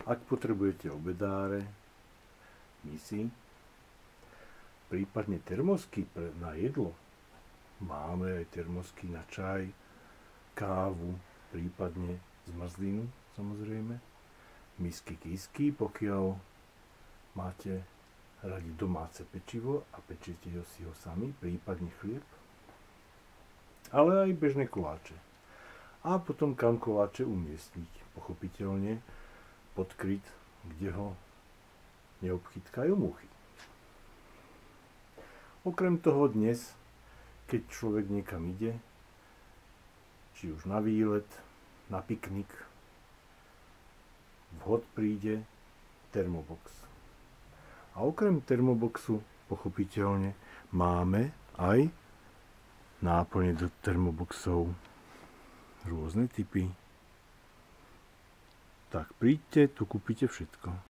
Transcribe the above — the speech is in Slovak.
Ak potrebujete obedáre, misy, prípadne termosky na jedlo, máme aj termosky na čaj, kávu, prípadne zmrzlinu, samozrejme. Misky kysky, pokiaľ máte radi domáce pečivo a pečete si ho sami, prípadne chlieb. Ale aj bežné koláče. A potom kam koláče umiestniť, pochopiteľne pod kryt, kde ho neobchytkajú muchy. Okrem toho dnes, keď človek niekam ide, či už na výlet, na piknik, vhod príde termobox. A okrem termoboxu, pochopiteľne, máme aj náplne do termoboxov rôzne typy. Tak príďte, tu kúpite všetko.